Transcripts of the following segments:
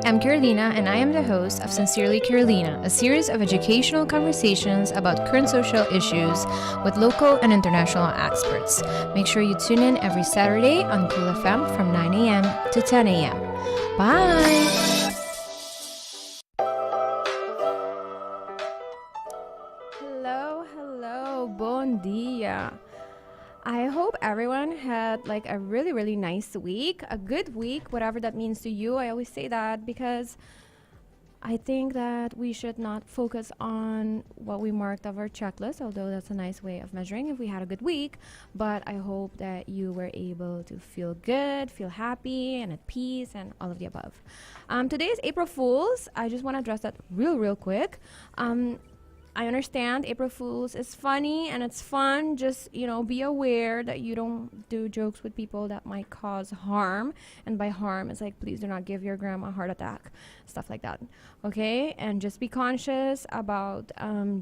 I'm Carolina, and I am the host of Sincerely Carolina, a series of educational conversations about current social issues with local and international experts. Make sure you tune in every Saturday on Cool FM from 9 a.m. to 10 a.m. Bye! Hello, bon dia. I hope everyone had like a really, really nice week, a good week, whatever that means to you. I always say that because I think that we should not focus on what we marked of our checklist, although that's a nice way of measuring if we had a good week. But I hope that you were able to feel good, feel happy, and at peace, and all of the above. Today is April Fool's. I just want to address that real quick. I understand April Fool's is funny and it's fun. Just, be aware that you don't do jokes with people that might cause harm. And by harm, it's like, please do not give your grandma a heart attack, stuff like that. Okay? And just be conscious about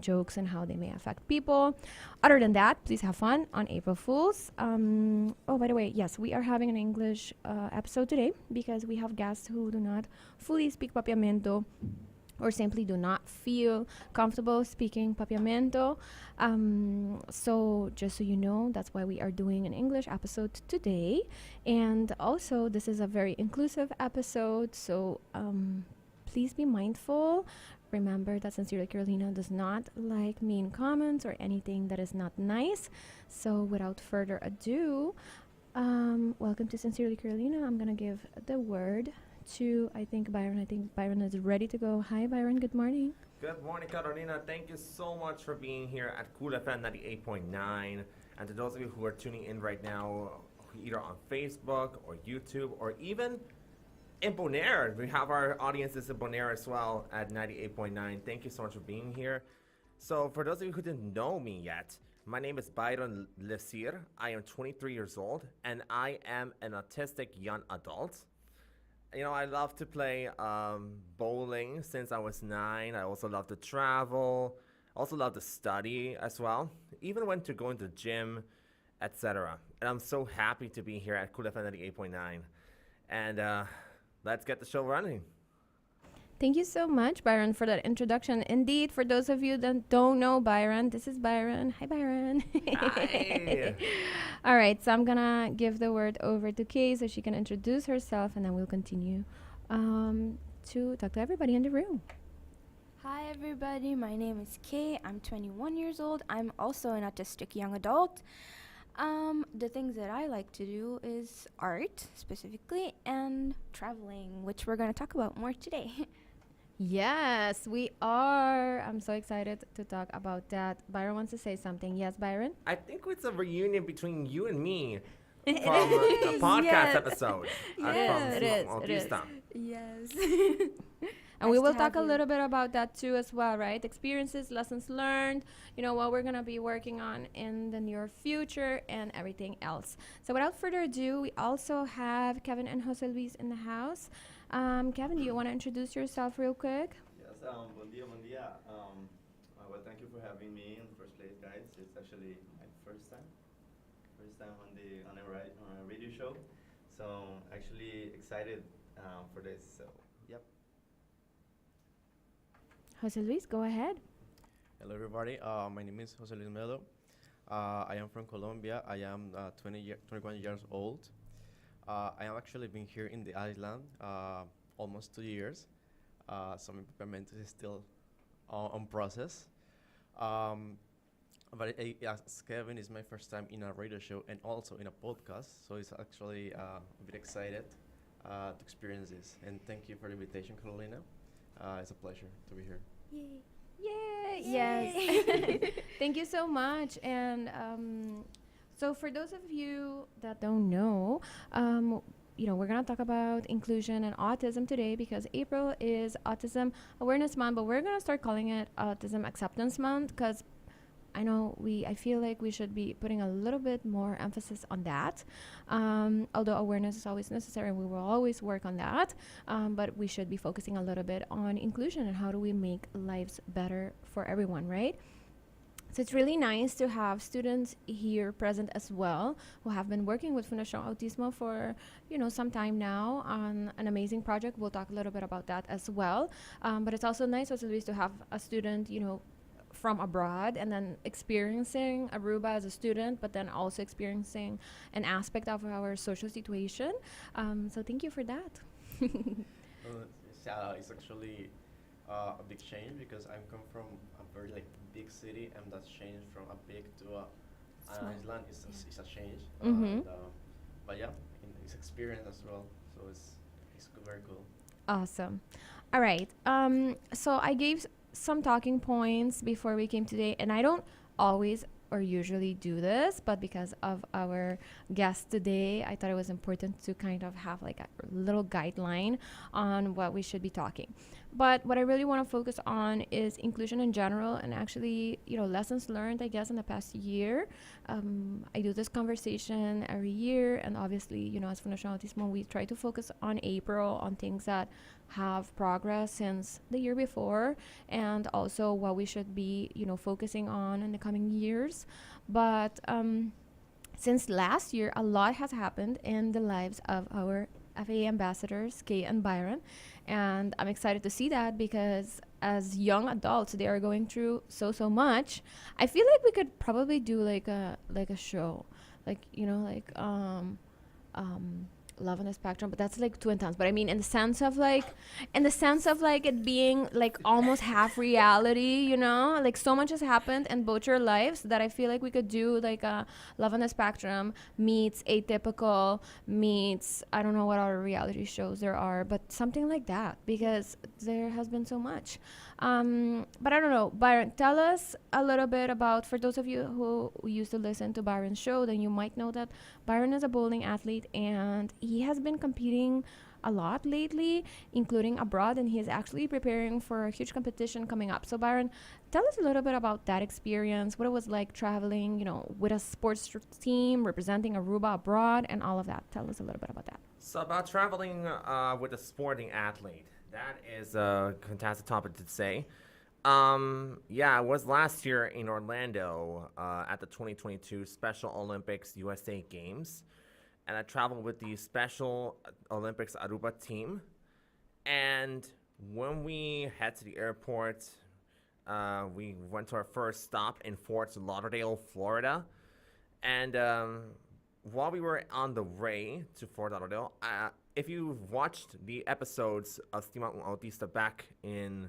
jokes and how they may affect people. Other than that, please have fun on April Fool's. By the way, yes, we are having an English episode today because we have guests who do not fully speak Papiamento or simply do not feel comfortable speaking Papiamento. So just so you know, that's why we are doing an English episode today. And also, this is a very inclusive episode, so please be mindful. Remember that Sincerely Carolina does not like mean comments or anything that is not nice. So without further ado, welcome to Sincerely Carolina. I'm going to give the word to, Byron. I think Byron is ready to go. Hi, Byron. Good morning. Good morning, Carolina. Thank you so much for being here at Cool FM 98.9. And to those of you who are tuning in right now, either on Facebook or YouTube or even in Bonaire, we have our audiences in Bonaire as well at 98.9. Thank you so much for being here. So for those of you who didn't know me yet, my name is Byron Lesire. I am 23 years old and I am an autistic young adult. I love to play bowling since I was 9. I also love to travel. Also love to study as well. Even went to go into the gym, etc. And I'm so happy to be here at Cool FM 98.9. And let's get the show running. Thank you so much, Byron, for that introduction. Indeed, for those of you that don't know Byron, this is Byron. Hi, Byron. Hi. All right, so I'm going to give the word over to Kay so she can introduce herself, and then we'll continue to talk to everybody in the room. Hi, everybody. My name is Kay. I'm 21 years old. I'm also an autistic young adult. The things that I like to do is art, specifically, and traveling, which we're going to talk about more today. Yes, we are. I'm so excited to talk about that. Byron wants to say something. Yes, Byron? I think it's a reunion between you and me from a podcast episode. Yes, it is. Autista. Yes. And we will talk a little bit about that too as well, right? Experiences, lessons learned, what we're going to be working on in the near future and everything else. So without further ado, we also have Kevvin and Jose Luis in the house. Kevvin, do you want to introduce yourself real quick? Yes, bon dia. Well, thank you for having me in the first place, guys. It's actually my first time on a radio show. So actually excited for this. So yep. Jose Luis, go ahead. Hello, everybody. My name is Jose Luis Melo. I am from Colombia. I am 21 years old. I have actually been here in the island almost 2 years. So my payment is still on process. But as Kevvin, is my first time in a radio show and also in a podcast. So it's actually a bit excited to experience this. And thank you for the invitation, Carolina. It's a pleasure to be here. Yay! Yes. Thank you so much. And so for those of you that don't know, we're going to talk about inclusion and autism today because April is Autism Awareness Month, but we're going to start calling it Autism Acceptance Month because I feel like we should be putting a little bit more emphasis on that. Although awareness is always necessary, we will always work on that. But we should be focusing a little bit on inclusion and how do we make lives better for everyone, right? So it's really nice to have students here present as well who have been working with Fundación Autismo for, some time now on an amazing project. We'll talk a little bit about that as well. But it's also nice, Jose Luis, to have a student, from abroad and then experiencing Aruba as a student, but then also experiencing an aspect of our social situation. So thank you for that. It's actually a big change because I'm come from a very big city, and that change from a big to an island is a change. But yeah, it's experience as well, so it's very cool. Awesome. All right. So I gave some talking points before we came today, and I don't always or usually do this, but because of our guest today, I thought it was important to kind of have like a little guideline on what we should be talking. But what I really want to focus on is inclusion in general, and actually, lessons learned, I guess, in the past year. I do this conversation every year, and obviously, as Fundación Autismo, we try to focus on April on things that have progress since the year before, and also what we should be, focusing on in the coming years. But since last year, a lot has happened in the lives of our FAA ambassadors, Kay and Byron, and I'm excited to see that because as young adults, they are going through so much. I feel like we could probably do like a show, Love on the Spectrum, but that's like too intense. But I mean, in the sense of like it being like almost half reality, like so much has happened in both your lives that I feel like we could do like a Love on the Spectrum meets Atypical meets, I don't know what other reality shows there are, but something like that, because there has been so much. But I don't know, Byron, tell us a little bit about, for those of you who used to listen to Byron's show, then you might know that Byron is a bowling athlete, and he has been competing a lot lately, including abroad, and he is actually preparing for a huge competition coming up. So Byron, tell us a little bit about that experience, what it was like traveling, with a sports team, representing Aruba abroad, and all of that. Tell us a little bit about that. So about traveling with a sporting athlete, that is a fantastic topic to say. I was last year in Orlando at the 2022 Special Olympics USA Games, and I traveled with the Special Olympics Aruba team. And when we head to the airport, we went to our first stop in Fort Lauderdale, Florida. And while we were on the way to Fort Lauderdale, if you've watched the episodes of Stima Un Autista back in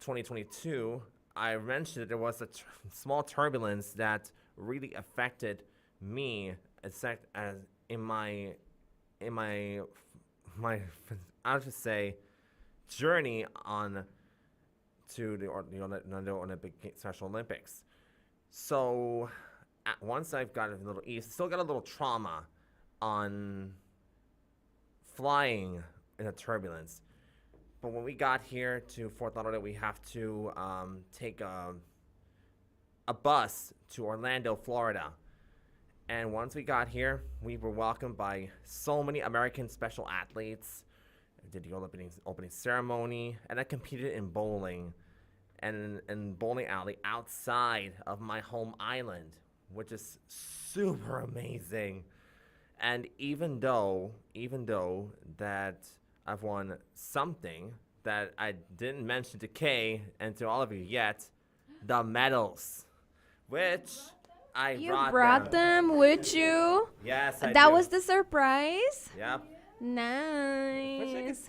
2022, I mentioned that there was a small turbulence that really affected me as in my I'll just say journey on to the Olympic Special Olympics. So once I've got a little ease, still got a little trauma on flying in a turbulence. But when we got here to Fort Lauderdale, we have to take a bus to Orlando, Florida. And once we got here, we were welcomed by so many American special athletes. I did the opening ceremony, and I competed in bowling and in bowling alley outside of my home island, which is super amazing. And even though that I've won something that I didn't mention to Kay and to all of you yet, the medals, which you brought them with you? Yes, that was the surprise? Yep. Nice.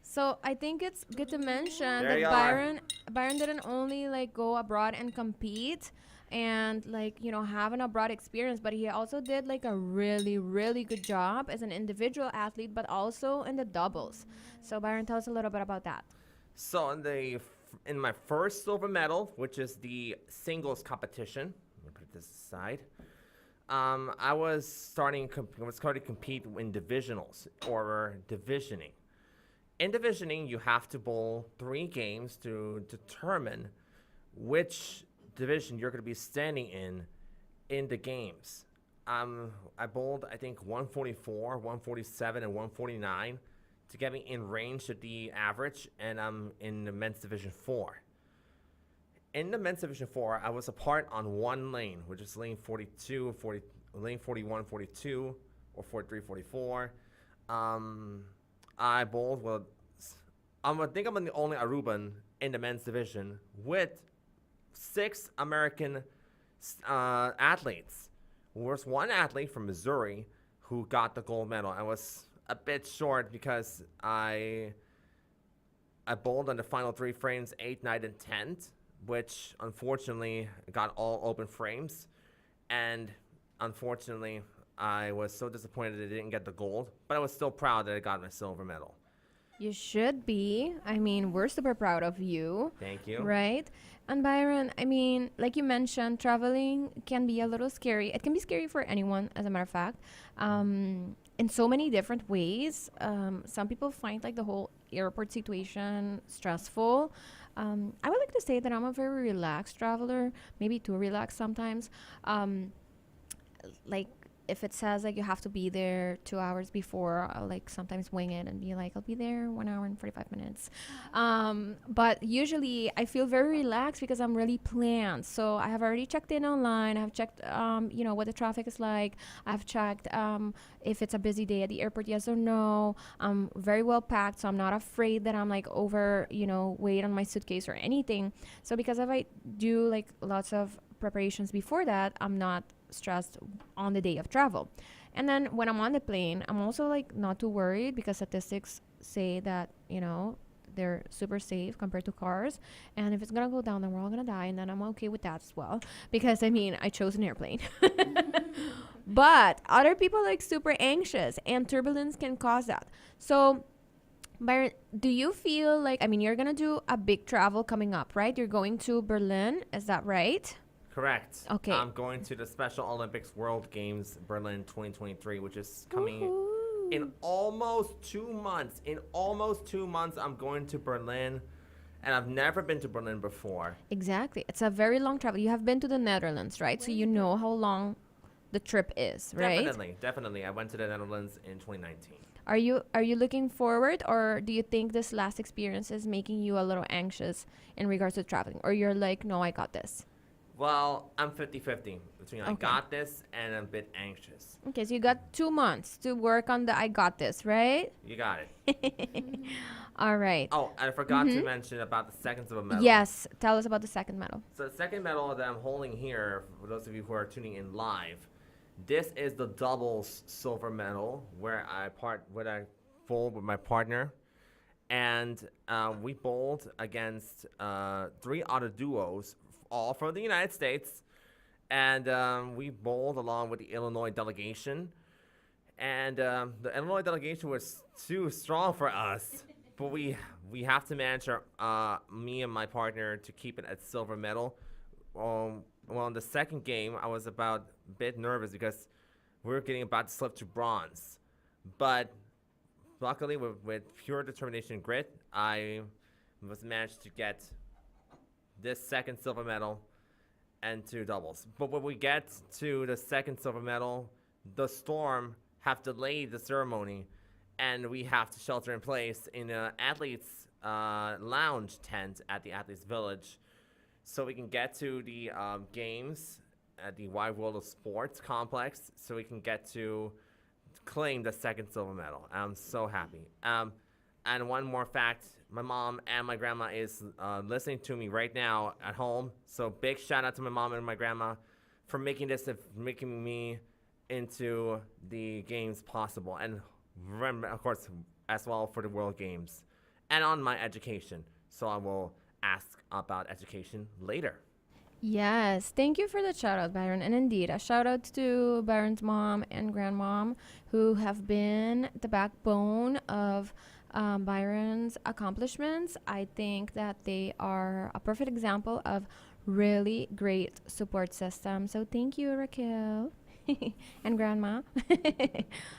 So I think it's good to mention There that Byron didn't only like go abroad and compete and have an abroad experience, but he also did like a really, really good job as an individual athlete, but also in the doubles. So Byron, tell us a little bit about that. So in my first silver medal, which is the singles competition, let me put this aside. I was starting to compete in divisionals or divisioning. In divisioning, you have to bowl 3 games to determine which division you're going to be standing in the games. I bowled, I think, 144, 147, and 149 to get me in range of the average, and I'm in the men's division 4. in the men's division 4, I was apart on one lane, which is lane 42, lane 41, 42, or 43, 44. I bowled with, I think I'm the only Aruban in the men's division with 6 American athletes. There was one athlete from Missouri who got the gold medal. I was a bit short because I bowled on the final 3 frames, 8th, 9th, and 10th, which unfortunately got all open frames. And unfortunately, I was so disappointed I didn't get the gold, but I was still proud that I got my silver medal. You should be. I mean, we're super proud of you. Thank you. Right? And Byron, I mean, like you mentioned, traveling can be a little scary. It can be scary for anyone, as a matter of fact, in so many different ways. Some people find like the whole airport situation stressful. I would like to say that I'm a very relaxed traveler, maybe too relaxed sometimes. Like, if it says like you have to be there 2 hours before, I'll like sometimes wing it and be like, I'll be there 1 hour and 45 minutes. But usually I feel very relaxed because I'm really planned. So I have already checked in online. I've checked, what the traffic is like. I've checked if it's a busy day at the airport, yes or no. I'm very well packed, so I'm not afraid that I'm like over, weight on my suitcase or anything. So because if I do like lots of preparations before that, I'm not stressed on the day of travel. And then when I'm on the plane, I'm also like not too worried because statistics say that they're super safe compared to cars, and if it's gonna go down then we're all gonna die, and then I'm okay with that as well because I chose an airplane. But other people are like super anxious, and turbulence can cause that. So Byron, do you feel like, you're gonna do a big travel coming up, right? You're going to Berlin, is that right? Correct. Okay. I'm going to the Special Olympics World Games Berlin 2023, which is coming in almost 2 months. In almost 2 months, I'm going to Berlin, and I've never been to Berlin before. Exactly. It's a very long travel. You have been to the Netherlands, right? So you know how long the trip is, right? Definitely. I went to the Netherlands in 2019. Are you looking forward, or do you think this last experience is making you a little anxious in regards to traveling? Or you're like, no, I got this? Well, I'm 50-50 between I got this and I'm a bit anxious. Okay, so you got 2 months to work on the I got this, right? You got it. All right. Oh, I forgot to mention about the second silver medal. Yes, tell us about the second medal. So the second medal that I'm holding here, for those of you who are tuning in live, this is the doubles silver medal where I bowled with my partner. And we bowled against 3 other duos, all from the United States, and we bowled along with the Illinois delegation, and the Illinois delegation was too strong for us, but we have to manage me and my partner to keep it at silver medal. Well, in the second game, I was a bit nervous because we were getting about to slip to bronze, but luckily with pure determination and grit, I was managed to get this second silver medal and 2 doubles. But when we get to the second silver medal, the storm have delayed the ceremony, and we have to shelter in place in an athletes lounge tent at the athletes village, so we can get to the games at the Wide World of Sports complex, so we can get to claim the second silver medal. I'm so happy. And one more fact, my mom and my grandma is listening to me right now at home. So big shout out to my mom and my grandma for making me into the games possible. And remember, of course, as well for the World Games and on my education. So I will ask about education later. Yes, thank you for the shout out, Byron. And indeed, a shout out to Byron's mom and grandmom, who have been the backbone of Byron's accomplishments. I think that they are a perfect example of really great support system. So thank you, Raquel and grandma.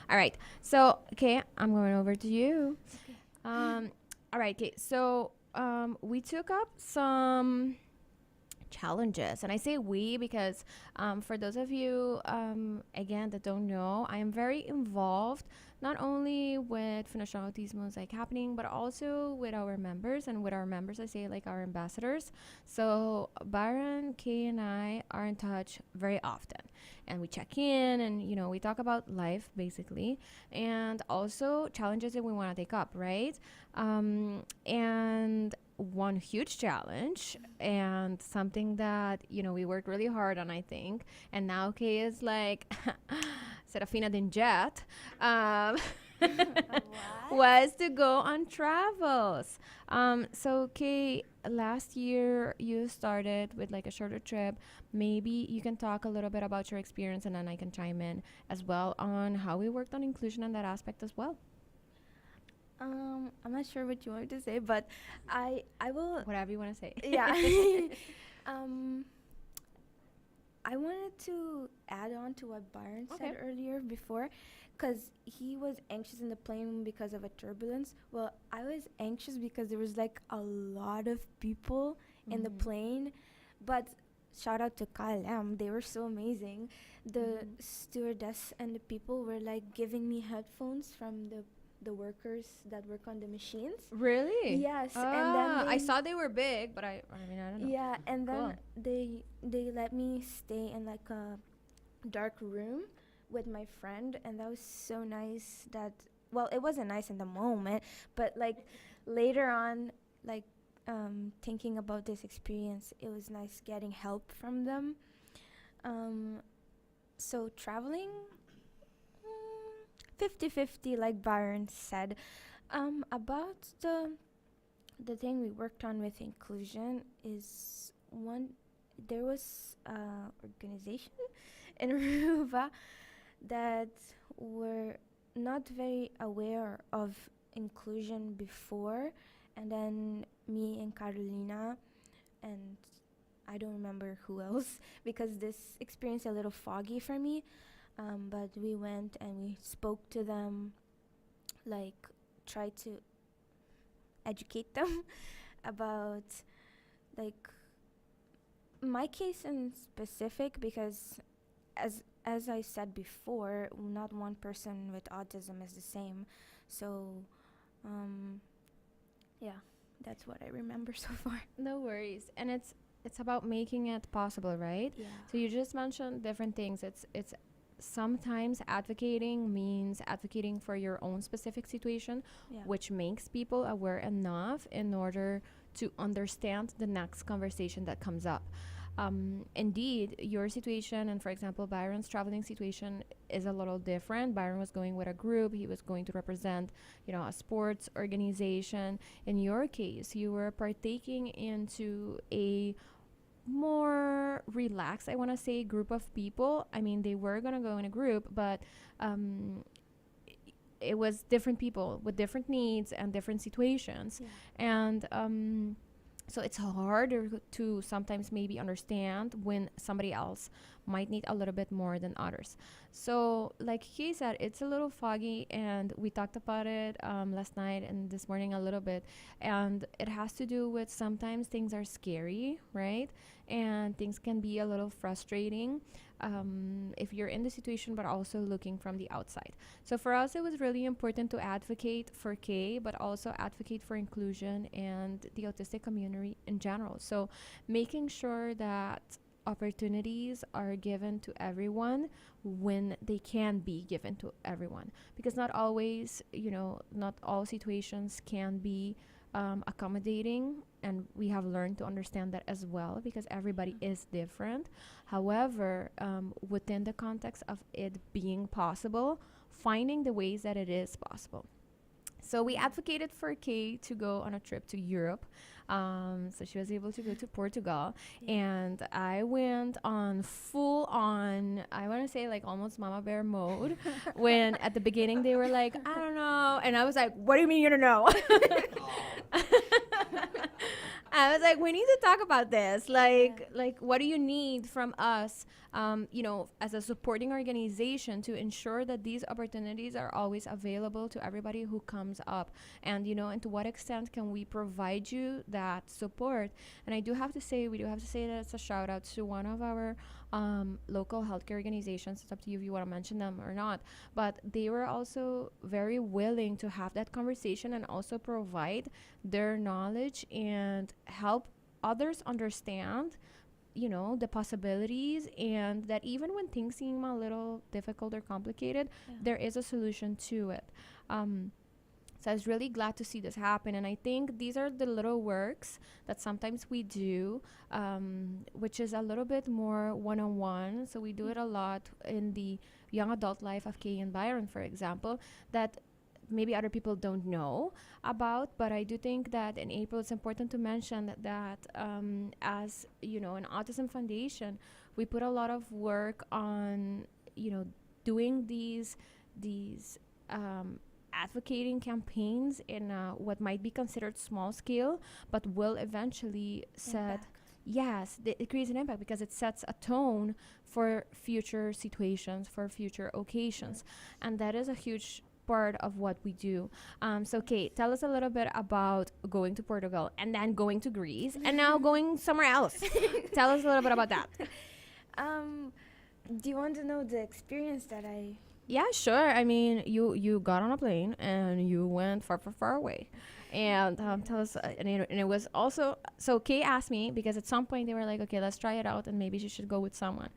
All right. So, okay, I'm going over to you. All right. Okay. So we took up some challenges, and I say we because for those of you again that don't know, I am very involved not only with Fundación Autismo like happening, but also with our members. And with our members, I say like our ambassadors. So Byron, Kay, and I are in touch very often, and we check in, and we talk about life basically, and also challenges that we want to take up, right? And one huge challenge and something that we worked really hard on, I think, and now Kay is like Serafina Dinjet, was to go on travels. So Kay, last year you started with like a shorter trip. Maybe you can talk a little bit about your experience, and then I can chime in as well on how we worked on inclusion in that aspect as well. I'm not sure what you wanted to say, but I will. Whatever you want to say. Yeah. I wanted to add on to what Byron said earlier before, because he was anxious in the plane because of a turbulence. Well, I was anxious because there was like a lot of people in the plane, but shout out to KLM, they were so amazing. The stewardess and the people were like giving me headphones from the workers that work on the machines. Really? Yes. Ah, and then I saw they were big, but I mean, I don't know. yeah, and Cool. then they let me stay in like a dark room with my friend, and that was so nice. That, well, it wasn't nice in the moment, but like later on, like thinking about this experience, it was nice getting help from them. So traveling, 50-50, like Byron said. About the thing we worked on with inclusion is there was organization in Aruba that were not very aware of inclusion before, and then me and Carolina, and I don't remember who else, because this experience a little foggy for me. But we went and we spoke to them, like tried to educate them about like my case in specific, because as I said before, not one person with autism is the same. So yeah, that's what I remember so far. No worries. And it's about making it possible, right? Yeah. So you just mentioned different things. It's sometimes advocating means advocating for your own specific situation, Yeah. which makes people aware enough in order to understand the next conversation that comes up. Indeed, your situation, and for example, Byron's traveling situation is a little different. Byron was going with a group. He was going to represent, a sports organization. In your case, you were partaking into a more relaxed, I want to say, group of people. I mean, they were going to go in a group, but it was different people with different needs and different situations. Yeah. And so it's harder to sometimes maybe understand when somebody else might need a little bit more than others. So like he said, it's a little foggy, and we talked about it last night and this morning a little bit, and it has to do with sometimes things are scary, right? And things can be a little frustrating if you're in the situation, but also looking from the outside. So for us, it was really important to advocate for K, but also advocate for inclusion and the autistic community in general. So making sure that opportunities are given to everyone when they can be given to everyone, because not always, not all situations can be accommodating, and we have learned to understand that as well, because everybody is different. However, within the context of it being possible, finding the ways that it is possible. So we advocated for Kay to go on a trip to Europe. So she was able to go to Portugal. Yeah. And I went on full on, I want to say like almost mama bear mode, when at the beginning they were like, I don't know. And I was like, what do you mean you don't know? I was like, we need to talk about this. Like, what do you need from us, as a supporting organization to ensure that these opportunities are always available to everybody who comes up? And, and to what extent can we provide you that support? And we do have to say that it's a shout out to one of our local healthcare organizations. It's up to you if you want to mention them or not. But they were also very willing to have that conversation and also provide their knowledge and help others understand, the possibilities, and that even when things seem a little difficult or complicated, there is a solution to it. So I was really glad to see this happen. And I think these are the little works that sometimes we do, which is a little bit more one-on-one. So we do it a lot in the young adult life of Kay and Byron, for example, that maybe other people don't know about. But I do think that in April, it's important to mention that as, an Autism Foundation, we put a lot of work on, doing these advocating campaigns in what might be considered small scale, but will eventually set, yes, it creates an impact because it sets a tone for future situations, for future occasions. And that is a huge part of what we do. So Kate, tell us a little bit about going to Portugal and then going to Greece and now going somewhere else. Tell us a little bit about that. Do you want to know the experience that I... Yeah, sure. I mean, you got on a plane and you went far away. And tell us, and it was also, so Kay asked me, because at some point they were like, okay, let's try it out and maybe she should go with someone.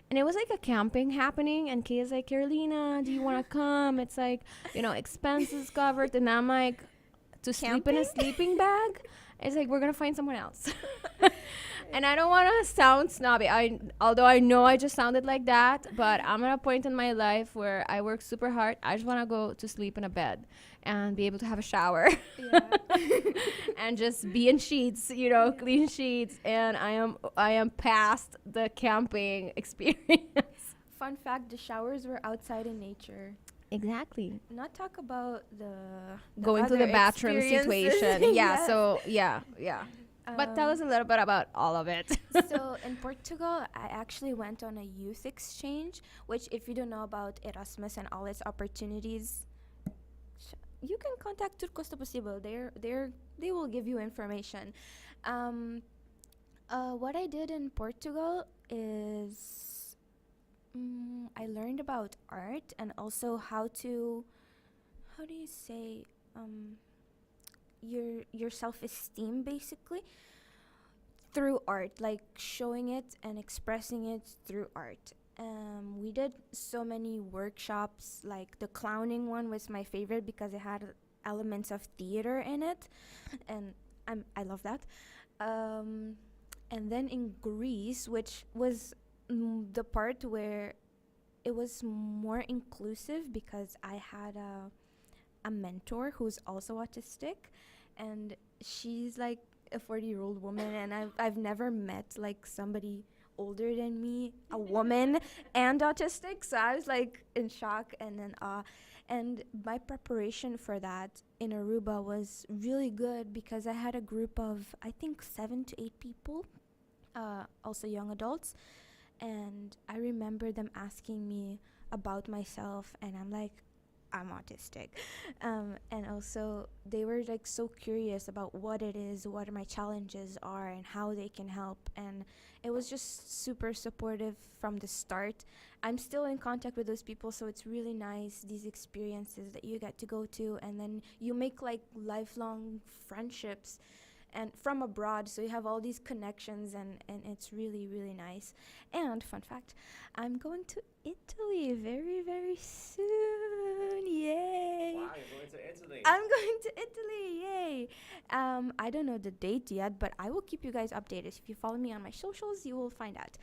And it was like a camping happening, and Kay is like, Carolina, do you want to come? It's like, expenses covered. And I'm like, to sleep in a sleeping bag? It's like, we're going to find someone else. And I don't want to sound snobby, although I know I just sounded like that, but I'm at a point in my life where I work super hard. I just want to go to sleep in a bed and be able to have a shower. And just be in sheets, clean sheets. And I am past the camping experience. Fun fact, the showers were outside in nature. Exactly. Not talk about the going to the bathroom situation. Yes. So yeah. But tell us a little bit about all of it. So in Portugal, I actually went on a youth exchange, which if you don't know about Erasmus and all its opportunities, you can contact Tur Costa Possível. They will give you information. What I did in Portugal is I learned about art and also how do you say, your self-esteem basically through art, like showing it and expressing it through art. We did so many workshops, like the clowning one was my favorite because it had elements of theater in it, and I love that. And then in Greece, which was the part where it was more inclusive because I had a mentor who's also autistic, and she's like a 40-year-old woman, and I've never met like somebody older than me, a woman and autistic. So I was like in shock and then and my preparation for that in Aruba was really good because I had a group of I think 7 to 8 people, also young adults, and I remember them asking me about myself, and I'm like, I'm autistic. And also they were like so curious about what it is, what my challenges are, and how they can help. And it was just super supportive from the start. I'm still in contact with those people, so it's really nice, these experiences that you get to go to, and then you make like lifelong friendships and from abroad, so you have all these connections, and it's really, really nice. And fun fact, I'm going to Italy very, very soon. Yay! Wow, you're going to Italy. I'm going to Italy. Yay! I don't know the date yet, but I will keep you guys updated. If you follow me on my socials, you will find out.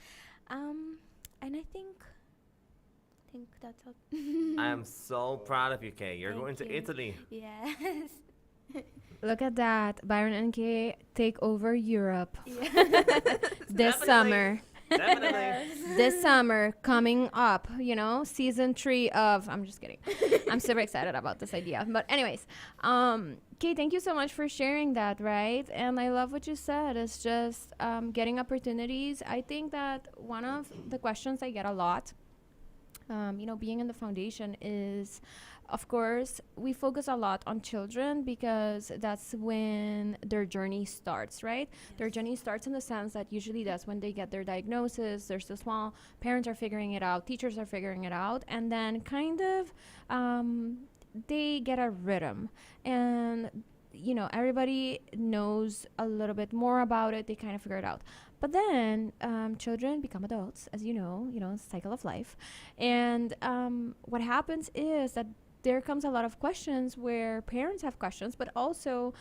And I think that's all. I am so proud of you, Kay. You're Thank going to you. Italy. Yes. Look at that. Byron and Kay take over Europe Yeah. this Definitely. summer. Definitely. This summer coming up, season 3 of, I'm just kidding. I'm super excited about this idea. But anyways, Kay, thank you so much for sharing that, right? And I love what you said. It's just getting opportunities. I think that one of the questions I get a lot, being in the foundation is, of course, we focus a lot on children because that's when their journey starts, right? Their journey starts in the sense that usually that's when they get their diagnosis. They're still small. Parents are figuring it out. Teachers are figuring it out. And then kind of they get a rhythm. And, everybody knows a little bit more about it. They kind of figure it out. But then children become adults, as cycle of life. And what happens is that there comes a lot of questions where parents have questions, but also,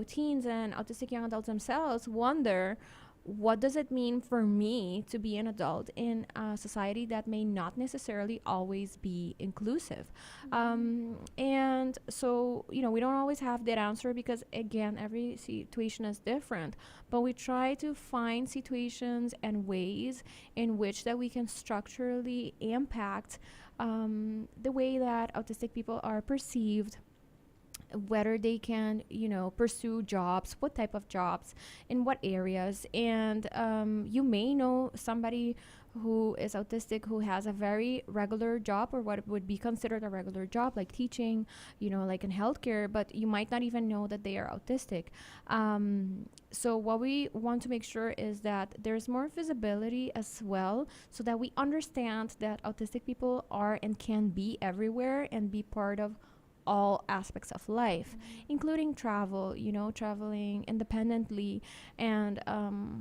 teens and autistic young adults themselves wonder, what does it mean for me to be an adult in a society that may not necessarily always be inclusive? And so, we don't always have that answer because, again, every situation is different. But we try to find situations and ways in which that we can structurally impact the way that autistic people are perceived, whether they can, pursue jobs, what type of jobs, in what areas. And you may know somebody who is autistic who has a very regular job, or what would be considered a regular job, like teaching, like in healthcare, but you might not even know that they are autistic. So what we want to make sure is that there's more visibility as well, so that we understand that autistic people are and can be everywhere and be part of all aspects of life, including travel, traveling independently. And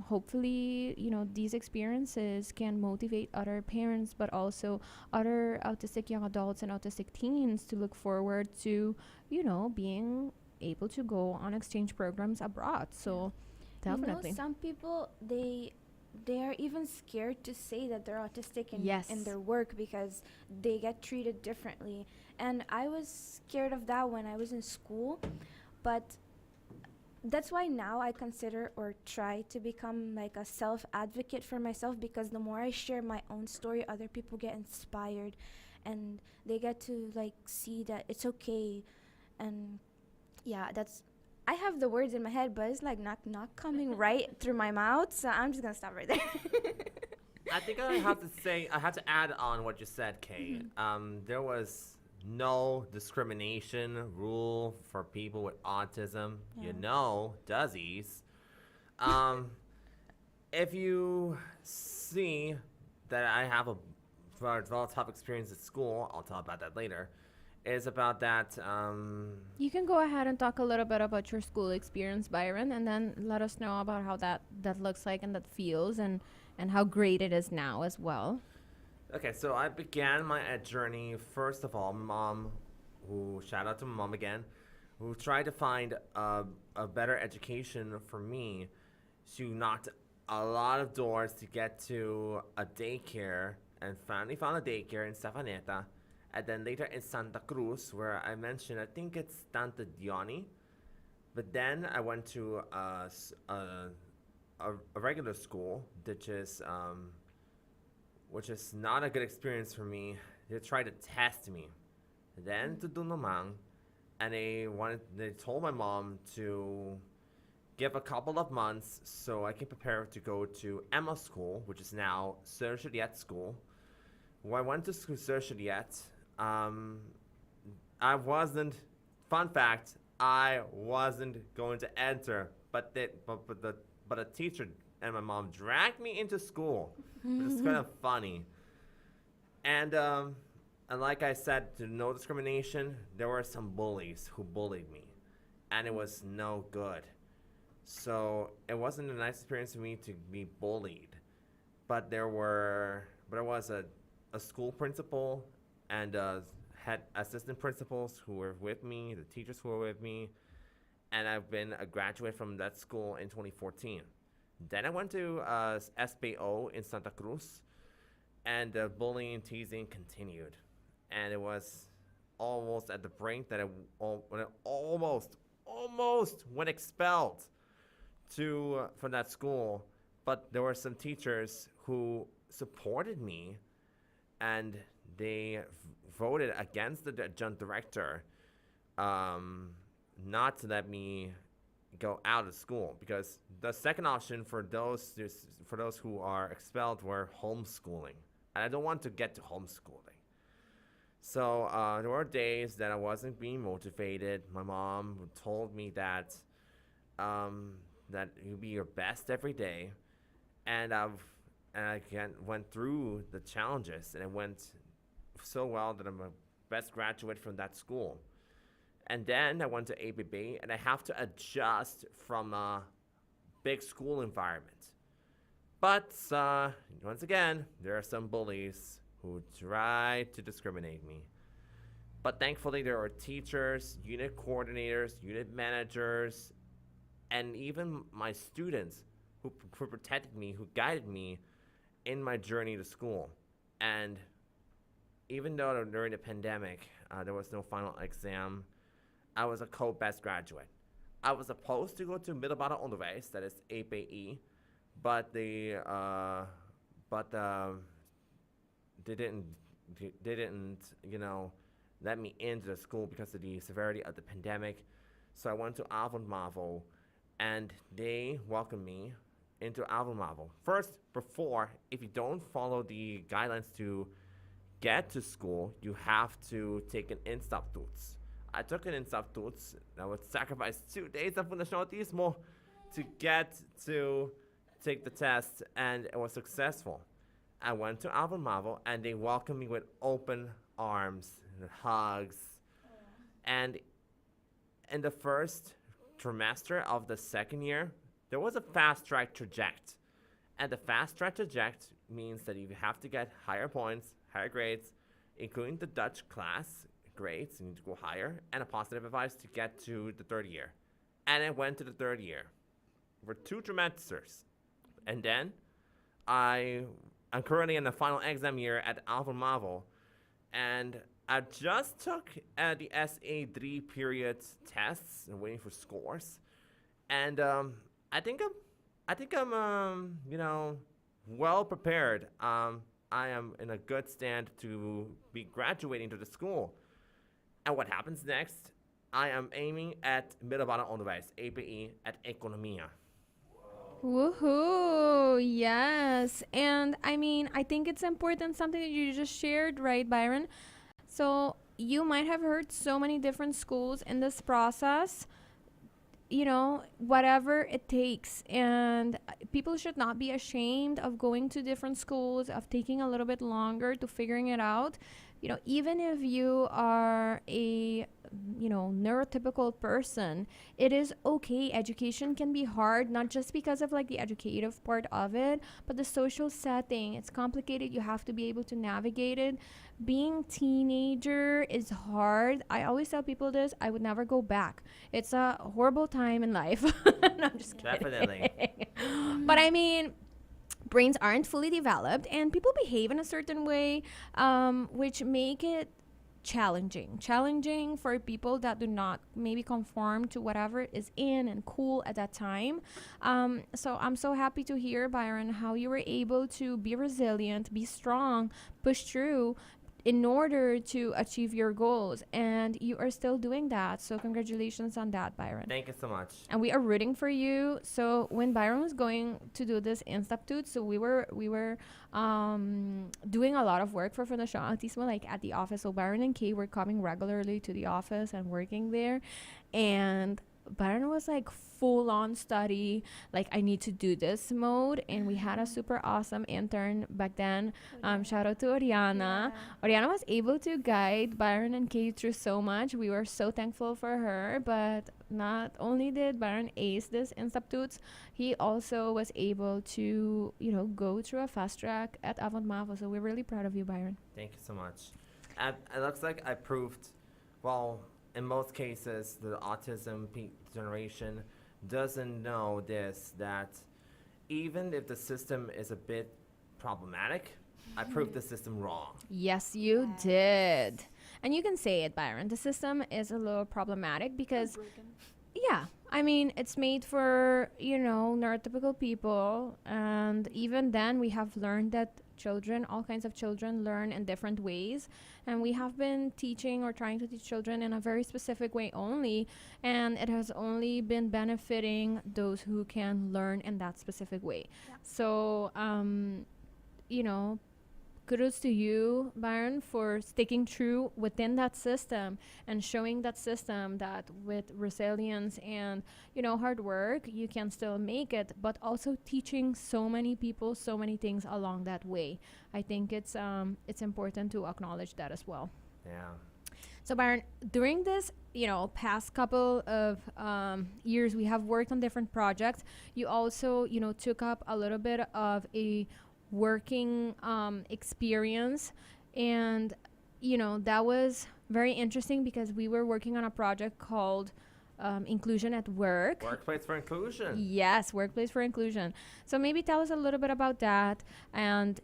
hopefully, these experiences can motivate other parents, but also other autistic young adults and autistic teens to look forward to, being able to go on exchange programs abroad. So definitely. Some people, they are even scared to say that they're autistic Yes. in their work because they get treated differently. And I was scared of that when I was in school, but that's why now I consider or try to become like a self-advocate for myself, because the more I share my own story, other people get inspired and they get to like see that it's okay. And yeah, I have the words in my head, but it's like not coming right through my mouth, so I'm just gonna stop right there. I think I have to add on what you said, Kay. There was no discrimination rule for people with autism. Doesies. If you see that I have a very tough experience at school, I'll talk about that later. Is about that. You can go ahead and talk a little bit about your school experience, Byron, and then let us know about how that looks like and that feels, and how great it is now as well. Okay, so I began my journey, first of all, mom, shout out to my mom again, who tried to find a better education for me. She knocked a lot of doors to get to a daycare, and finally found a daycare in Stefaneta, and then later in Santa Cruz, where I mentioned, I think it's Tanta Dioni. But then I went to a regular school, which is not a good experience for me. They tried to test me. Then to Dunamang, and they told my mom to give a couple of months so I can prepare to go to Emma School, which is now Sir Juliet School. When I went to Sir Juliet, fun fact, I wasn't going to enter, but a teacher and my mom dragged me into school. It's kind of funny. And like I said, no discrimination, there were some bullies who bullied me, and it was no good. So it wasn't a nice experience for me to be bullied. But there was a school principal and had assistant principals who were with me, the teachers who were with me, and I've been a graduate from that school in 2014. Then I went to SPO in Santa Cruz, and the bullying and teasing continued. And it was almost at the brink that I almost went expelled from that school. But there were some teachers who supported me, and they voted against the adjunct director not to let me go out of school, because the second option for those who are expelled were homeschooling, and I don't want to get to homeschooling. So there were days that I wasn't being motivated. My mom told me um, that you be your best every day, and I again went through the challenges, and it went so well that I'm a best graduate from that school. And then I went to ABB, and I have to adjust from a big school environment. But once again, there are some bullies who try to discriminate me. But thankfully, there are teachers, unit coordinators, unit managers, and even my students who protected me, who guided me in my journey to school. And even though during the pandemic there was no final exam, I was a co-best graduate. I was supposed to go to middelbare onderwijs, that is APE, but they didn't they didn't let me into the school because of the severity of the pandemic. So I went to Avond MAVO, and they welcomed me into Avond MAVO. First, before, if you don't follow the guidelines to get to school, you have to take an Instaptoets. I took an Instaptoets. I would sacrifice 2 days of fundationalismo to get to take the test, and it was successful. I went to Avond MAVO, and they welcomed me with open arms and hugs. And in the first trimester of the second year, there was a fast track traject. And the fast track traject means that you have to get higher points, higher grades, including the Dutch class grades, you need to go higher, and a positive advice to get to the third year. And I went to the third year for 2 trimesters. And then I'm currently in the final exam year at Avond MAVO, and I just took the SA3 period tests and waiting for scores, and I think I'm well prepared. I am in a good stand to be graduating to the school. And what happens next? I am aiming at middelbare onderwijs, APE, at Economia. Woohoo! Yes. And I mean, I think it's important something that you just shared, right, Byron? So you might have heard so many different schools in this process, whatever it takes. And people should not be ashamed of going to different schools, of taking a little bit longer to figuring it out. Even if you are a neurotypical person, it is okay. Education can be hard, not just because of like the educative part of it, but the social setting. It's complicated. You have to be able to navigate it. Being teenager is hard. I always tell people this. I would never go back. It's a horrible time in life. No, I'm just kidding. Definitely. But I mean, brains aren't fully developed, and people behave in a certain way, which make it challenging for people that do not maybe conform to whatever is in and cool at that time. So I'm so happy to hear, Byron, how you were able to be resilient, be strong, push through in order to achieve your goals, and you are still doing that. So congratulations on that, Byron. Thank you so much. And we are rooting for you. So when Byron was going to do this Instaptoet, so we were doing a lot of work for Fundación Autismo, like at the office. So Byron and Kay were coming regularly to the office and working there, and Byron was like full on study, like I need to do this mode. And we had a super awesome intern back then. Shout out to Oriana. Oriana was able to guide Byron and Kate through so much. We were so thankful for her. But not only did Byron ace this Instaptoets, he also was able to, go through a fast track at Avond MAVO. So we're really proud of you, Byron. Thank you so much. It looks like I proved, well, in most cases, the autism generation doesn't know this, that even if the system is a bit problematic, I proved the system wrong. Yes, you did. And you can say it, Byron. The system is a little problematic because, yeah, I mean, it's made for, neurotypical people. And even then, we have learned that all kinds of children learn in different ways. And we have been teaching or trying to teach children in a very specific way only. And it has only been benefiting those who can learn in that specific way. Yeah. So, kudos to you, Byron, for sticking true within that system and showing that system that with resilience and, hard work, you can still make it, but also teaching so many people so many things along that way. I think it's important to acknowledge that as well. Yeah. So Byron, during this, past couple of years, we have worked on different projects. You also, took up a little bit of a working experience, and that was very interesting because we were working on a project called Inclusion at Work. Workplace for Inclusion. Yes, Workplace for Inclusion. So maybe tell us a little bit about that, and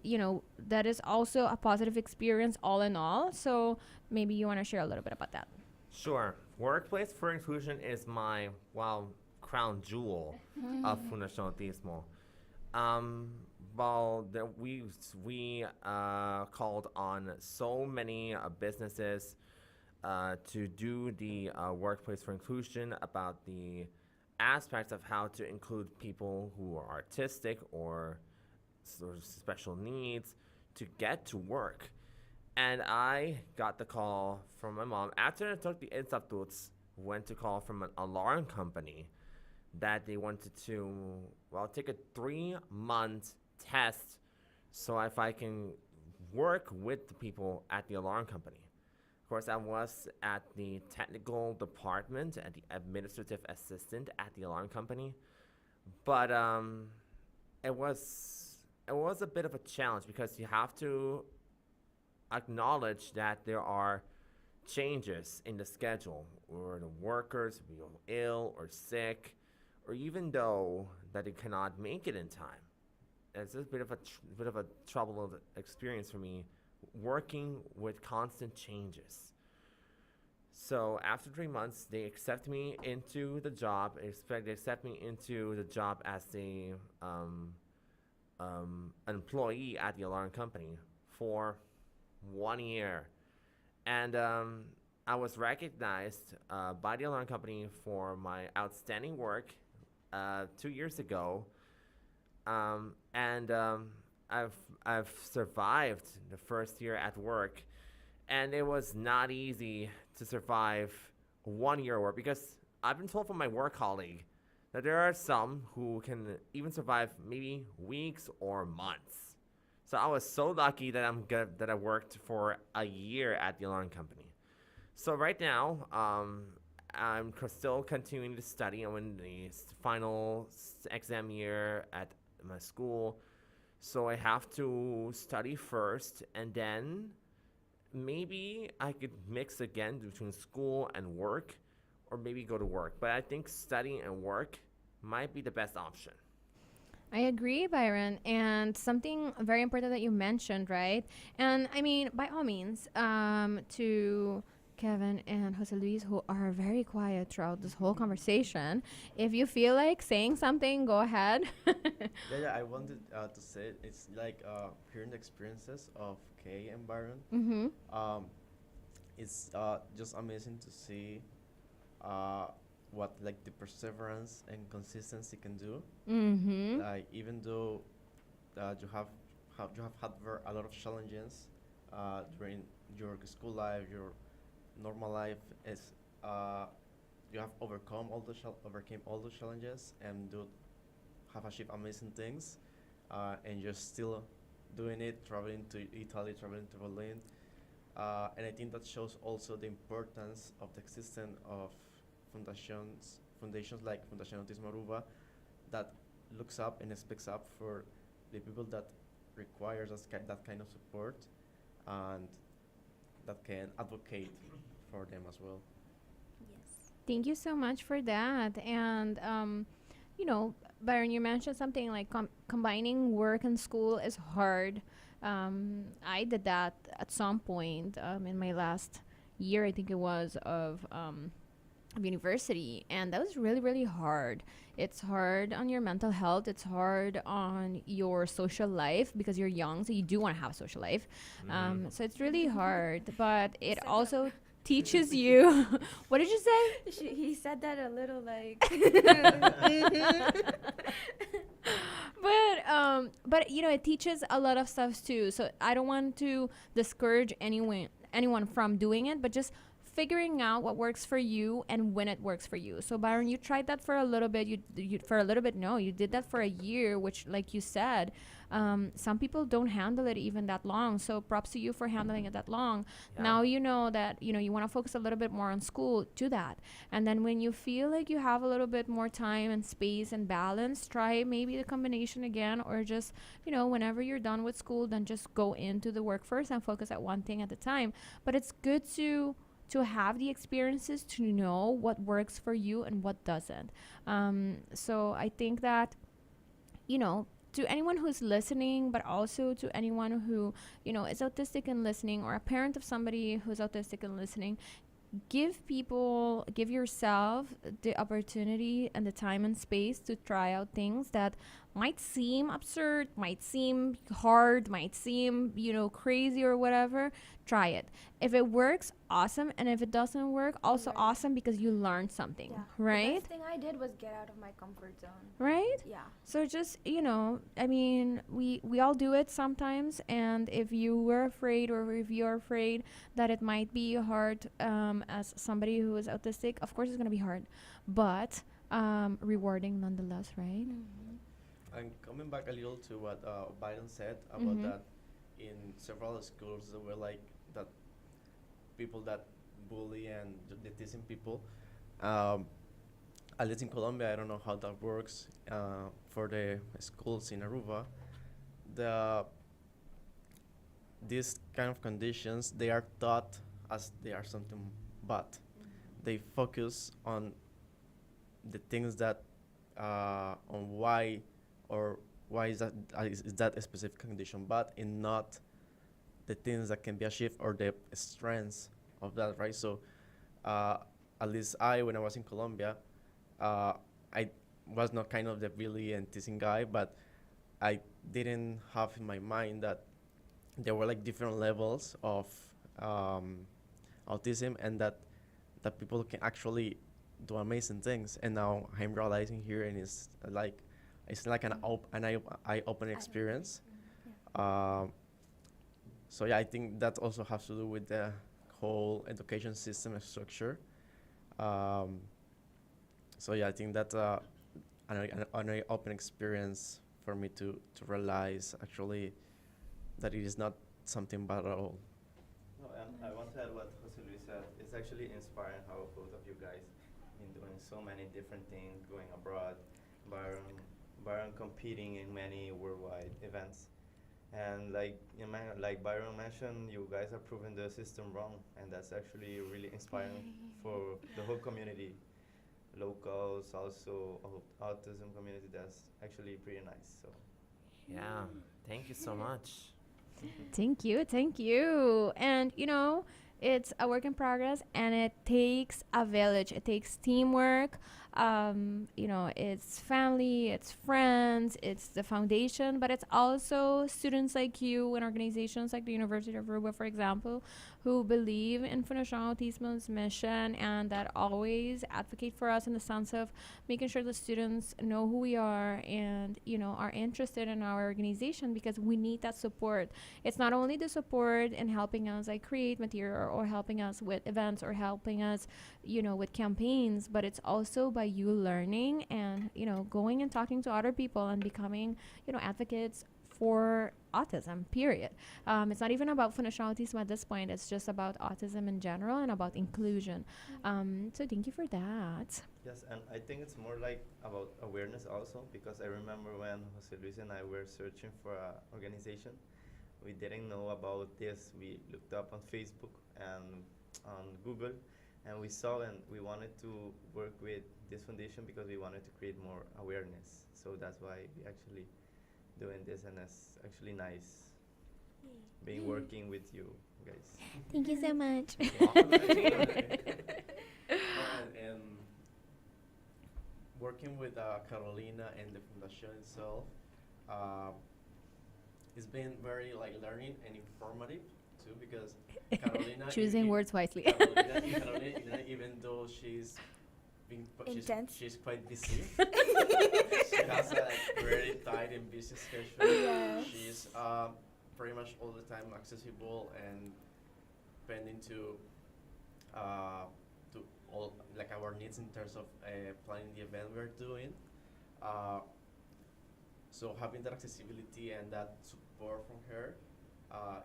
that is also a positive experience all in all. So maybe you want to share a little bit about that. Sure. Workplace for Inclusion is my, crown jewel of Fundación Autismo. We called on so many businesses to do the Workplace for Inclusion about the aspects of how to include people who are autistic or sort of special needs to get to work. And I got the call from my mom after I took the Institutes, went to call from an alarm company that they wanted to, take a 3-month test so if I can work with the people at the alarm company. Of course, I was at the technical department and the administrative assistant at the alarm company, but it was a bit of a challenge because you have to acknowledge that there are changes in the schedule, or the workers feel ill or sick, or even though that they cannot make it in time. It's a bit of a troubled experience for me, working with constant changes. So after 3 months, they accept me into the job. They accept me into the job as a an employee at the alarm company for 1 year, and I was recognized by the alarm company for my outstanding work 2 years ago, and I've survived the first year at work, and it was not easy to survive 1 year work because I've been told from my work colleague that there are some who can even survive maybe weeks or months. So I was so lucky that I worked for a year at the alarm company. So right now, I'm still continuing to study. I'm in the final exam year at my school. So I have to study first, and then maybe I could mix again between school and work, or maybe go to work. But I think studying and work might be the best option. I agree, Byron, and something very important that you mentioned, right? And I mean, by all means, to Kevin and Jose Luis, who are very quiet throughout this whole conversation, if you feel like saying something, go ahead. Yeah, I wanted to say it's like hearing the experiences of Kay and Byron. Mm-hmm. It's just amazing to see what like the perseverance and consistency can do. Mm-hmm. Like even though you have had a lot of challenges during your school life, your normal life, is you have overcome all those challenges and have achieved amazing things, and you're still doing it, traveling to Italy, traveling to Berlin, and I think that shows also the importance of the existence of foundations like Fundación Autismo Aruba that looks up and speaks up for the people that requires that kind of support and that can advocate for them as well. Yes. Thank you so much for that. And, Byron, you mentioned something like combining work and school is hard. I did that at some point in my last year, I think it was, of university, and that was really, really hard. It's hard on your mental health. It's hard on your social life because you're young, so you do want to have a social life. So it's really hard, but it also teaches you. What did you say? He said that a little like. But you know, it teaches a lot of stuff too. So I don't want to discourage anyone from doing it, but just figuring out what works for you and when it works for you. So Byron, you tried that for a little bit. You for a little bit. No, you did that for a year, which, like you said, some people don't handle it even that long. So props to you for handling it that long. Yeah. Now you know that you want to focus a little bit more on school. Do that, and then when you feel like you have a little bit more time and space and balance, try maybe the combination again, or just whenever you're done with school, then just go into the workforce and focus at one thing at a time. But it's good to have the experiences to know what works for you and what doesn't. So I think that, to anyone who's listening, but also to anyone who, is autistic and listening, or a parent of somebody who's autistic and listening, give yourself the opportunity and the time and space to try out things that might seem absurd, might seem hard, might seem, crazy or whatever. Try it. If it works, awesome. And if it doesn't work, also awesome, because you learned something, right? The best thing I did was get out of my comfort zone. Right? Yeah. So just, I mean, we all do it sometimes. And if you were afraid, or if you're afraid that it might be hard as somebody who is autistic, of course it's going to be hard, but rewarding nonetheless, right? And coming back a little to what Byron said about that, in several schools there were like that people that bully and the teasing people. At least in Colombia, I don't know how that works for the schools in Aruba. These kind of conditions, they are taught as they are something bad. They focus on the things that on why is that a specific condition, but in not the things that can be achieved or the strengths of that, right? So at least when I was in Colombia, I was not kind of the really and teasing guy, but I didn't have in my mind that there were like different levels of autism, and that people can actually do amazing things. And now I'm realizing here, and it's like an eye-opening experience. So yeah, I think that also has to do with the whole education system and structure. So yeah, I think that's an eye-opening experience for me to realize actually that it is not something bad at all. No, and I want to add what Jose Luis said. It's actually inspiring how both of you guys been doing so many different things, going abroad, Byron competing in many worldwide events. And like Byron mentioned, you guys are proving the system wrong, and that's actually really inspiring for the whole community, locals, also autism community. That's actually pretty nice. So Yeah, thank you so much. Thank you. And it's a work in progress, and it takes a village. It takes teamwork. It's family, it's friends, it's the foundation, but it's also students like you and organizations like the University of Aruba, for example, who believe in Fundación Autismo's mission, and that always advocate for us in the sense of making sure the students know who we are and, are interested in our organization, because we need that support. It's not only the support in helping us create material, or helping us with events, or helping us, with campaigns, but it's also by you learning and, going and talking to other people and becoming, advocates for autism, period. It's not even about Fundación Autismo at this point. It's just about autism in general and about inclusion. So thank you for that. yes, and I think it's more like about awareness also, because I remember when Jose Luis and I were searching for an organization, we didn't know about this. We looked up on Facebook and on Google, and we saw, and we wanted to work with this foundation because we wanted to create more awareness. So that's why we actually doing this, and it's actually nice being working with you guys. Thank you so much. And working with Carolina and the Fundación itself, it's been very learning and informative too, because Carolina Choosing words wisely. Carolina, even though she's Intense. She's quite busy. She has a very tight and busy schedule. Yes. She's pretty much all the time accessible and pending to all like our needs in terms of planning the event we're doing. Uh, so having that accessibility and that support from her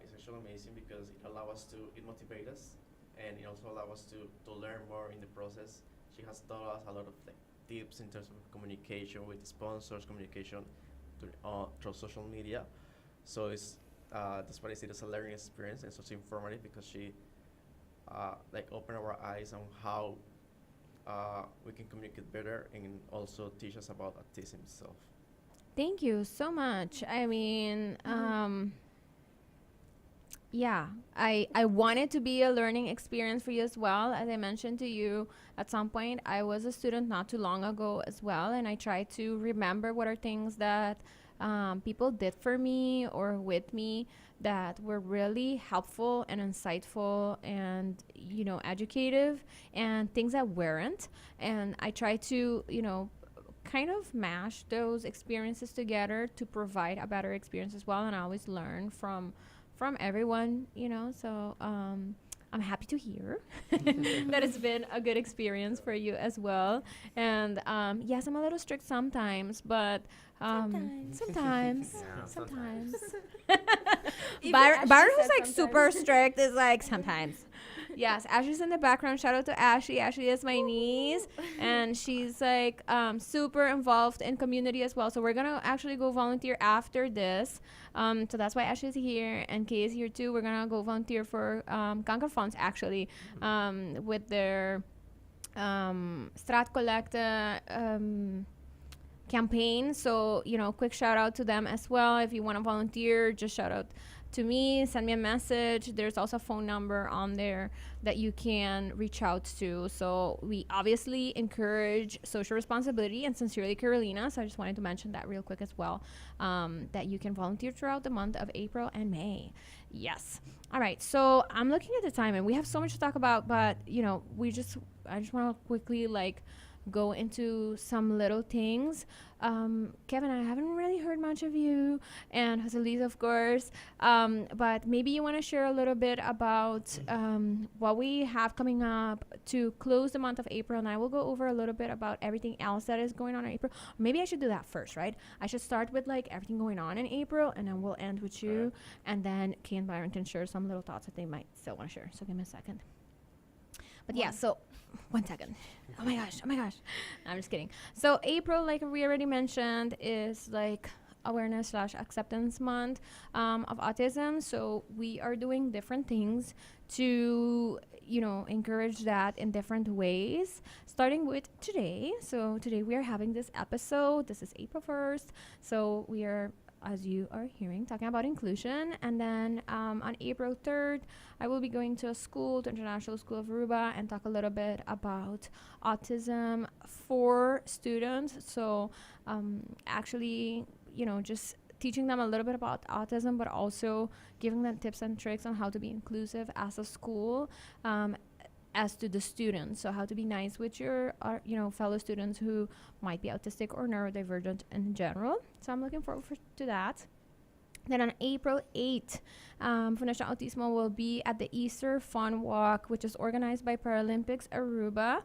is actually amazing because it motivates us, and it also allows us to learn more in the process. She has taught us a lot of like tips in terms of communication with sponsors, communication through social media. So that's what I see as a learning experience, and such informative because she like opened our eyes on how we can communicate better and also teach us about autism itself. Thank you so much. I mean, yeah, I want it to be a learning experience for you as well. As I mentioned to you, at some point, I was a student not too long ago as well, and I try to remember what are things that people did for me or with me that were really helpful and insightful and, you know, educative, and things that weren't. And I try to, you know, kind of mash those experiences together to provide a better experience as well. And I always learn from everyone, you know. So I'm happy to hear that it's been a good experience for you as well. And yes, I'm a little strict sometimes, but sometimes. Yeah, Sometimes. Even Byron, Ashley who's said like sometimes. super strict, is like sometimes. Yes, Ashley's in the background. Shout out to Ashley. Ashley is my niece, and she's like super involved in community as well. So we're gonna actually go volunteer after this. So that's why Ashley's here, and Kay is here too. We're gonna go volunteer for Concord Funds actually, with their Strat Collecta campaign. So, you know, quick shout out to them as well. If you want to volunteer, just shout out to me, send me a message. There's also a phone number on there that you can reach out to. So we obviously encourage social responsibility, and sincerely Carolina. So I just wanted to mention that real quick as well, that you can volunteer throughout the month of April and May. Yes. All right. So I'm looking at the time, and we have so much to talk about, but you know, I just want to quickly like go into some little things. Kevin, I haven't really heard much of you, and Jose Luis, of course, but maybe you want to share a little bit about what we have coming up to close the month of April, and I will go over a little bit about everything else that is going on in April. Maybe I should do that first, right? I should start with like everything going on in April, and then we'll end with you, and then Kay and Byron can share some little thoughts that they might still want to share. So give me a second. But yeah, so 1 second. Oh my gosh. No, I'm just kidding. So April, like we already mentioned, is like awareness/acceptance month of autism. So we are doing different things to, you know, encourage that in different ways, starting with today. So today we are having this episode. This is April 1st. So we are, as you are hearing, talking about inclusion. And then on April 3rd, I will be going to a school, the International School of Aruba, and talk a little bit about autism for students. So actually, you know, just teaching them a little bit about autism, but also giving them tips and tricks on how to be inclusive as a school, as to the students. So how to be nice with your you know, fellow students who might be autistic or neurodivergent in general. So I'm looking forward to that. Then on April 8th, Fundación Autismo will be at the Easter Fun Walk, which is organized by Paralympics Aruba.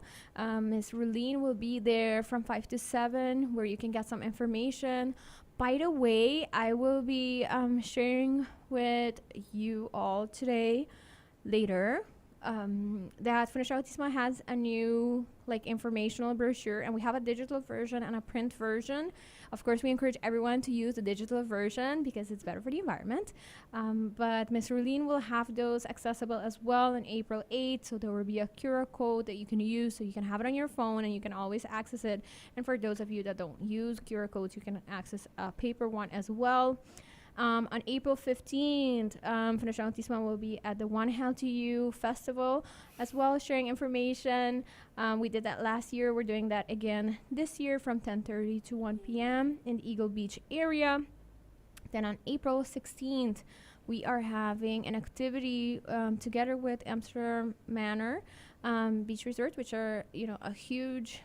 Ms. Ruline will be there from 5 to 7, where you can get some information. By the way, I will be sharing with you all today, later, that Fundación Autismo has a new like informational brochure, and we have a digital version and a print version. Of course, we encourage everyone to use the digital version because it's better for the environment. But Ms. Ruline will have those accessible as well on April 8th. So there will be a QR code that you can use, so you can have it on your phone and you can always access it. And for those of you that don't use QR codes, you can access a paper one as well. On April 15th, Fundación Autismo will be at the One Health to You Festival, as well as sharing information. We did that last year. We're doing that again this year from 10:30 to 1 p.m. in the Eagle Beach area. Then on April 16th, we are having an activity together with Amsterdam Manor Beach Resort, which are, you know, a huge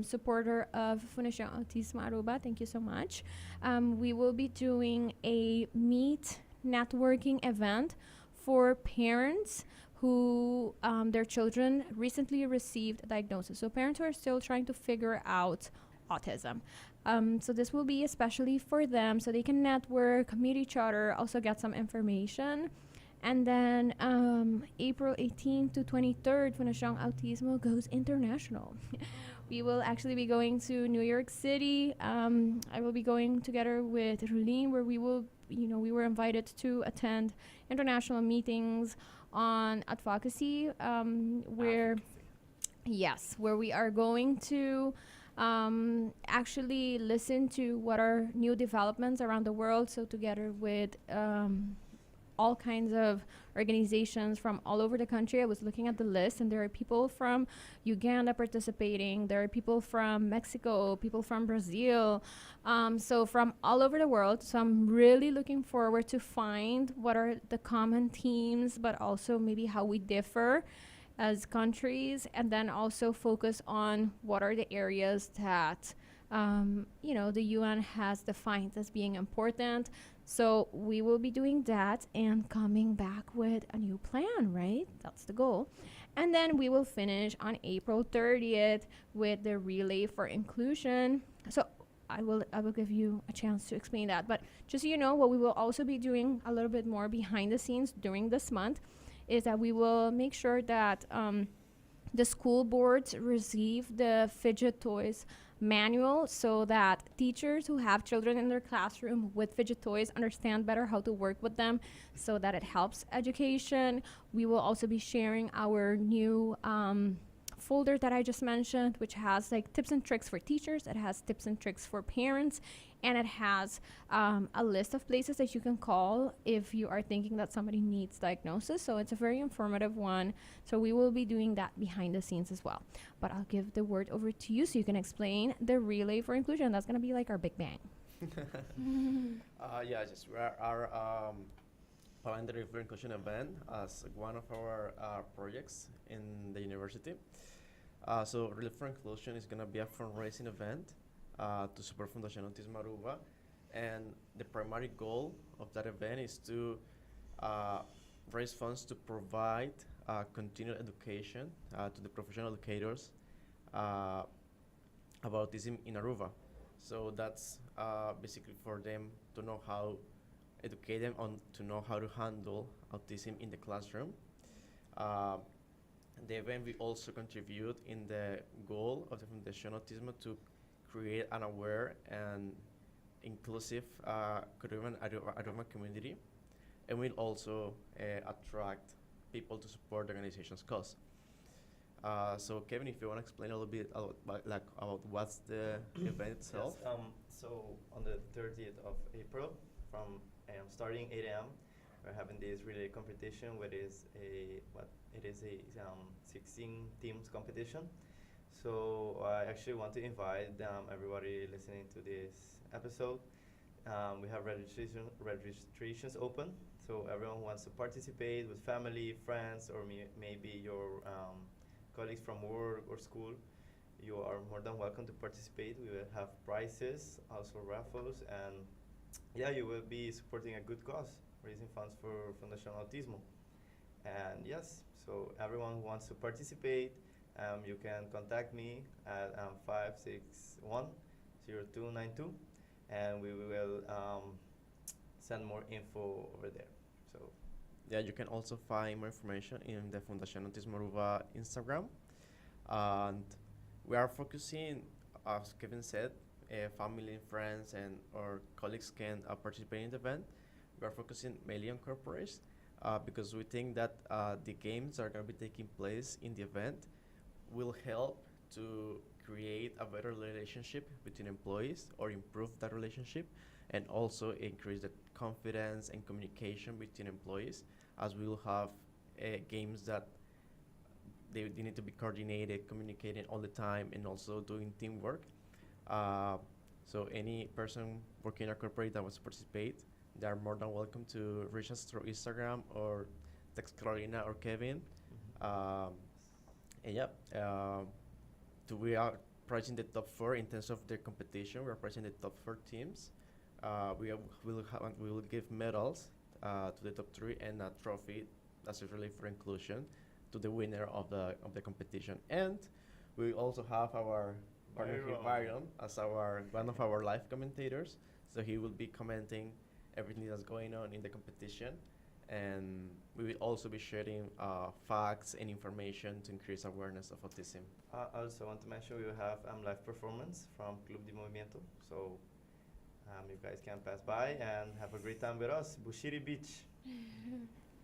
supporter of Fundación Autismo Aruba. Thank you so much. We will be doing a meet networking event for parents who their children recently received a diagnosis. So parents who are still trying to figure out autism. So this will be especially for them so they can network, meet each other, also get some information. And then April 18th to 23rd, Fundación Autismo goes international. We will actually be going to New York City. I will be going together with Rulin, where we were invited to attend international meetings on advocacy, where we are going to actually listen to what are new developments around the world. So together with all kinds of organizations from all over the country. I was looking at the list, and there are people from Uganda participating. There are people from Mexico, people from Brazil, so from all over the world. So I'm really looking forward to find what are the common themes, but also maybe how we differ as countries, and then also focus on what are the areas that the UN has defined as being important. So we will be doing that and coming back with a new plan, right? That's the goal. And then we will finish on April 30th with the Relay for Inclusion. So I will give you a chance to explain that. But just so you know, what we will also be doing a little bit more behind the scenes during this month is that we will make sure that the school boards receive the fidget toys manual so that teachers who have children in their classroom with fidget toys understand better how to work with them so that it helps education. We will also be sharing our new folder that I just mentioned, which has like tips and tricks for teachers. It has tips and tricks for parents, and it has a list of places that you can call if you are thinking that somebody needs diagnosis. So it's a very informative one. So we will be doing that behind the scenes as well. But I'll give the word over to you so you can explain the Relay for Inclusion. That's going to be like our big bang. Just our Voluntary for Inclusion event as one of our projects in the university. So Relay for Inclusion is going to be a fundraising event to support Fundación Autismo Aruba, and the primary goal of that event is to raise funds to provide continued education to the professional educators about autism in Aruba. So that's basically for them to know how educate them on to know how to handle autism in the classroom. The event will also contribute in the goal of the Fundación Autismo to create an aware and inclusive Caribbean Aruba community, and will also attract people to support the organization's cause. So Kevin, if you want to explain a little bit about what's the event itself. Yes, so on the 30th of April, from starting 8 a.m., we're having this relay competition, where it is a 16 teams competition. So I actually want to invite everybody listening to this episode. We have registrations open, so everyone who wants to participate with family, friends, or maybe your colleagues from work or school, you are more than welcome to participate. We will have prizes, also raffles, and you will be supporting a good cause, raising funds for Fundación Autismo. And yes, so everyone who wants to participate, you can contact me at 561-0292, and we will send more info over there. So you can also find more information in the Fundación Autismo Aruba Instagram. And we are focusing, as Kevin said, family, friends, and our colleagues can participate in the event. We are focusing mainly on corporates because we think that the games that are going to be taking place in the event will help to create a better relationship between employees, or improve that relationship, and also increase the confidence and communication between employees, as we will have games that they need to be coordinated, communicating all the time, and also doing teamwork. So any person working in a corporate that wants to participate, they are more than welcome to reach us through Instagram or text Carolina or Kevin. And we are pricing the top four in terms of their competition. We're pricing the top four teams. We will give medals to the top three and a trophy that's really for inclusion to the winner of the competition. And we also have our partner here, Byron, as one of our live commentators. So he will be commenting everything that's going on in the competition. And we will also be sharing facts and information to increase awareness of autism. I also want to mention we have live performance from Club de Movimiento. So you guys can pass by and have a great time with us. Bushiri Beach.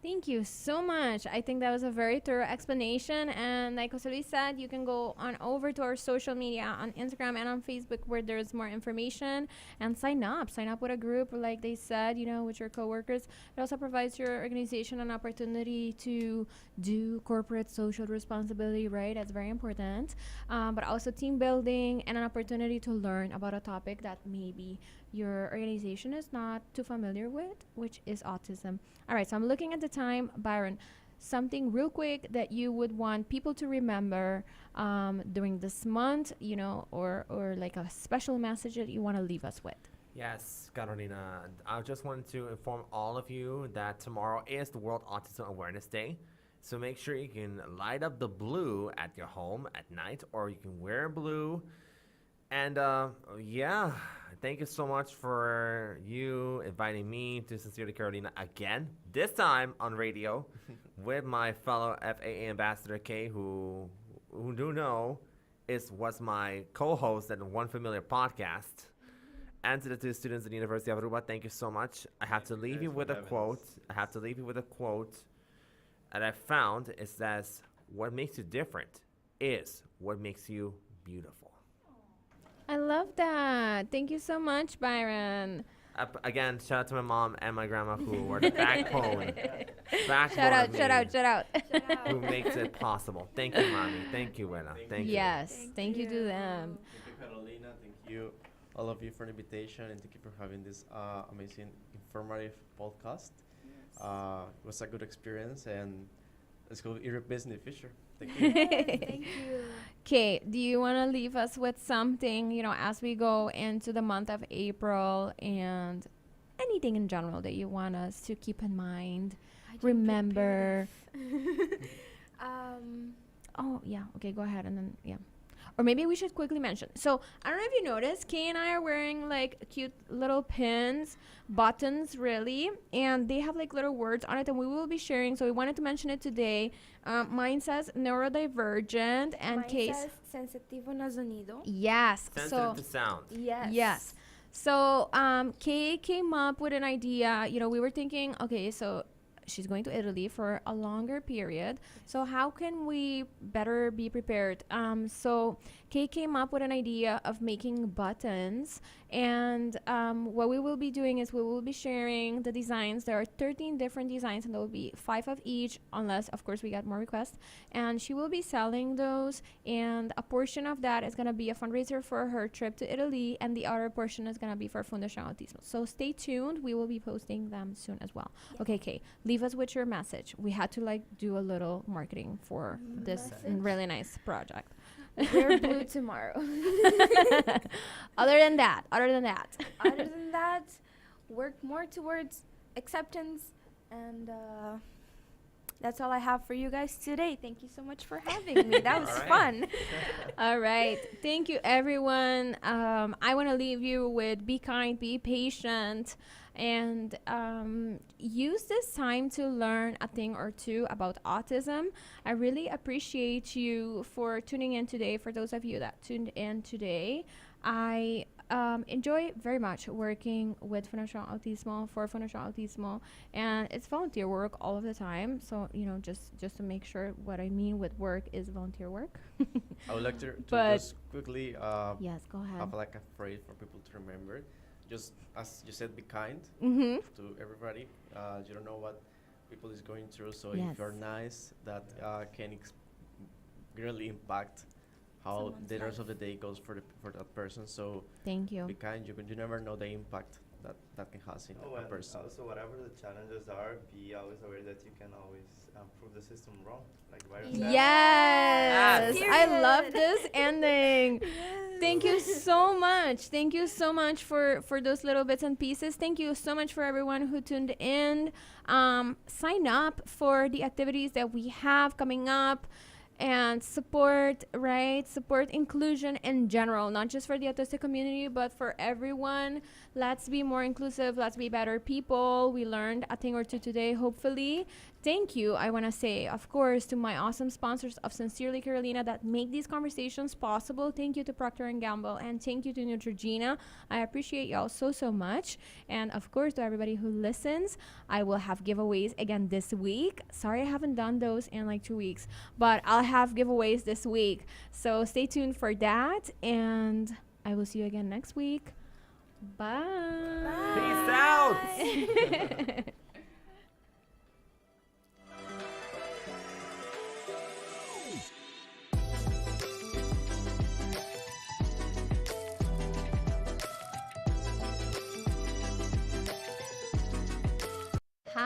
Thank you so much. I think that was a very thorough explanation. And like Jose Luis said, you can go on over to our social media on Instagram and on Facebook where there's more information and sign up. Sign up with a group, like they said, with your coworkers. It also provides your organization an opportunity to do corporate social responsibility, right? That's very important. But also team building and an opportunity to learn about a topic that maybe your organization is not too familiar with, which is autism. All right, so I'm looking at the time. Byron, something real quick that you would want people to remember during this month, or like a special message that you want to leave us with. Yes, Carolina. I just wanted to inform all of you that tomorrow is the World Autism Awareness Day. So make sure you can light up the blue at your home at night, or you can wear blue. And thank you so much for you inviting me to Sincerely Carolina again, this time on radio with my fellow FAA Ambassador K, who do know was my co-host at One Familiar podcast. And to the two students at the University of Aruba, thank you so much. I have to leave you with a quote. That I found. It says, "What makes you different is what makes you beautiful." I love that. Thank you so much, Byron. Again, shout out to my mom and my grandma who were the backbone. Shout out. Who makes it possible. Thank you, Mommy. Thank you, Wena. Thank you. Yes, thank you to them. Thank you, Carolina. Thank you, all of you, for the invitation, and thank you for having this amazing, informative podcast. It was a good experience, and let's go eat your best in the future. Thank you. Thank you. Okay, do you want to leave us with something, as we go into the month of April, and anything in general that you want us to keep in mind, remember? Oh, yeah. Okay, go ahead, and then, yeah. Or maybe we should quickly mention. So, I don't know if you noticed, Kay and I are wearing, like, cute little pins, buttons, really. And they have, like, little words on it, and we will be sharing. So, we wanted to mention it today. Mine says neurodivergent, and Mine Kay's says sensitivo na sonido. yes. Sensitive to sound. Yes. So, Kay came up with an idea. We were thinking, okay, so she's going to Italy for a longer period. So how can we better be prepared? So Kay came up with an idea of making buttons. And what we will be doing is we will be sharing the designs. There are 13 different designs, and there will be 5 of each, unless, of course, we get more requests. And she will be selling those. And a portion of that is going to be a fundraiser for her trip to Italy. And the other portion is going to be for Fundación Autismo. So stay tuned. We will be posting them soon as well. Yeah. Okay, Kay, leave us with your message. We had to do a little marketing for this really nice project. Wear blue tomorrow. Other than that, Other than that, work more towards acceptance, and that's all I have for you guys today. Thank you so much for having me. That was fun. All right. Thank you, everyone. I want to leave you with be kind, be patient, and use this time to learn a thing or two about autism. I really appreciate you for tuning in today. For those of you that tuned in today, I enjoy very much working with Fundación Autismo, for Fundación Autismo, and it's volunteer work all of the time. So, just to make sure what I mean with work is volunteer work. I would like to just quickly yes, go ahead. have like a phrase for people to remember. Just as you said, be kind to everybody. You don't know what people is going through, so if you're nice, that can greatly impact how the rest of the day goes for that person. So thank you. Be kind. You never know the impact that can happen in Oh, a and person. also whatever the challenges are, be always aware that you can always prove the system wrong, like Byron said. Yes, Yes. I love Period. this ending. Thank you so much. Thank you so much for those little bits and pieces. Thank you so much for everyone who tuned in. Sign up for the activities that we have coming up and support, right? Support inclusion in general, not just for the autistic community, but for everyone. Let's be more inclusive. Let's be better people. We learned a thing or two today, hopefully. Thank you, I want to say, of course, to my awesome sponsors of Sincerely Carolina that make these conversations possible. Thank you to Procter & Gamble, and thank you to Neutrogena. I appreciate y'all so much. And of course, to everybody who listens, I will have giveaways again this week. Sorry I haven't done those in like 2 weeks, but I'll have giveaways this week. So stay tuned for that, and I will see you again next week. Bye. Peace out.